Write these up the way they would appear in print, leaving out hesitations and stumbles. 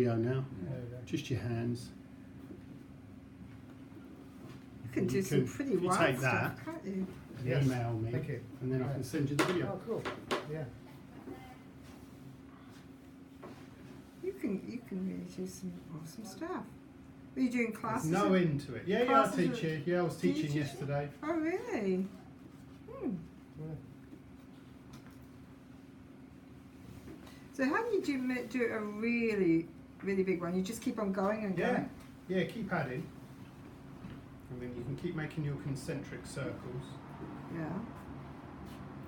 video now. Just your hands. You can do some pretty wild take stuff, that, can't you? and email me, Thank you. and then I can send you the video. Oh, cool. Yeah. You can really do some awesome stuff. Are you doing classes? There's no end to it. Yeah, I classes teach you. Yeah, I was teaching yesterday. Oh, really? So how do you do a really big one? You just keep on going and going? Yeah, keep adding. And then you can keep making your concentric circles. Yeah.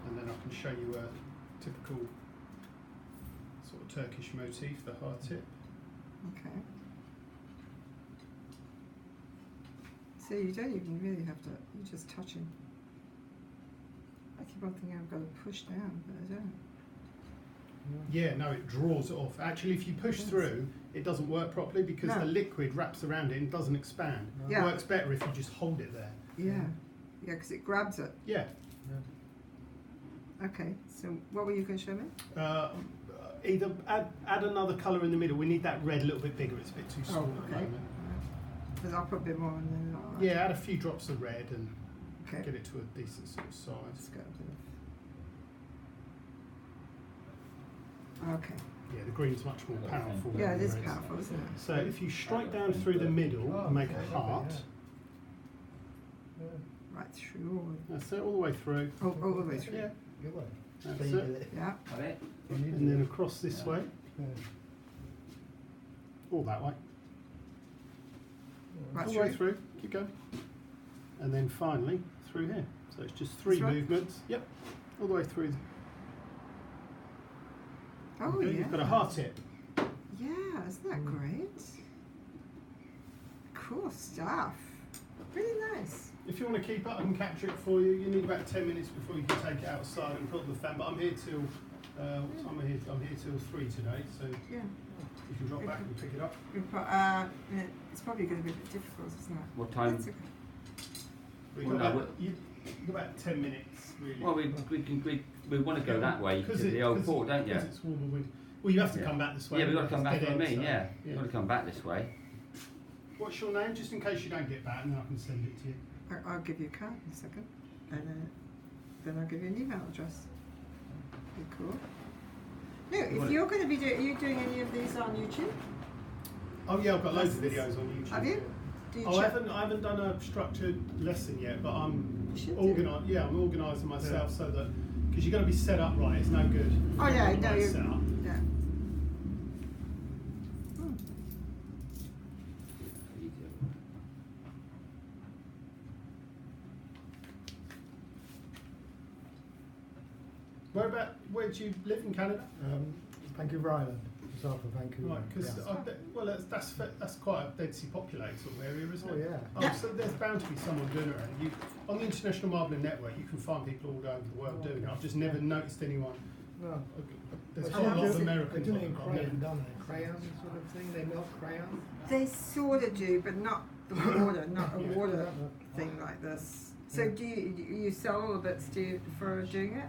And then I can show you a typical sort of Turkish motif, the heart tip. Okay. So you don't even really have to, you're just touching. I keep on thinking I've got to push down, but I don't. Yeah, no, it draws it off. Actually, if you push through, it doesn't work properly because the liquid wraps around it and doesn't expand. Yeah. It works better if you just hold it there. Yeah, yeah, because it grabs it. Yeah. Okay, so what were you going to show me? Either add another colour in the middle. We need that red a little bit bigger. It's a bit too small at the moment. Because I'll put a bit more in there. Yeah, add a few drops of red and okay. get it to a decent sort of size. Let's go a bit of... Okay. Yeah, the green's much more powerful. Yeah, it is powerful, isn't it? So if you strike down through the middle and make a heart, right through. that's it, all the way through. Oh, all the way through. Yeah, Good way. that's it. Yeah. And then across this way, or that way. Right All the way through, keep going. And then finally, through here. So it's just three movements. Yep, all the way through. Oh, Okay, yeah. You've got a heart tip. Yeah, isn't that great? Cool stuff. Really nice. If you want to keep it, I can capture it for you. You need about 10 minutes before you can take it outside and put it on the fan. But I'm here till, what time am I here? I'm here till 3 today, so Yeah. you can drop back and pick it up. It's probably going to be a bit difficult, isn't it? What time? It's okay. You've got about 10 minutes, really. Well, we want to go that way to the old port, don't you? It's warmer wind. Well, you have to come back this way. Yeah, we've got to come back. Dead I end, mean, so, yeah, we've got to come back this way. What's your name, just in case you don't get back, and then I can send it to you. I'll give you a card in a second, and then I'll give you an email address. Be cool. No, if you're going to be are you doing any of these on YouTube? Oh yeah, I've got loads of videos on YouTube. Have you? Do you I haven't done a structured lesson yet, but I'm organised. Yeah, I'm organising myself so that because you're going to be set up right. It's no good. Oh yeah, no, you're set up. yeah. Where do you live in Canada? Vancouver Island, south of Vancouver. Right, because that's quite a densely populated sort of area, isn't it? Oh yeah. So there's bound to be someone doing it around. On the International Marbling Network, you can find people all over the world doing it. I've just never noticed anyone. No. There's quite a lot of They Americans. do it in crayon, don't they? Crayon sort of thing. They melt crayon. They sort of do, but not the water, not a water thing like this. So do you sell all the bits for doing it?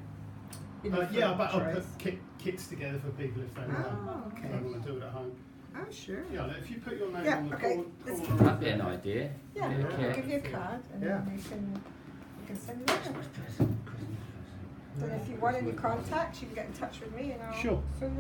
Yeah, but I'll put kits together for people if they want to do it at home. Oh, sure. Yeah, if you put your name on the okay. corner. That'd be an idea. Yeah, Yeah. I'll give you a card and then you can send it over. Then if you want any contacts, you can get in touch with me and I'll Sure. sort it out.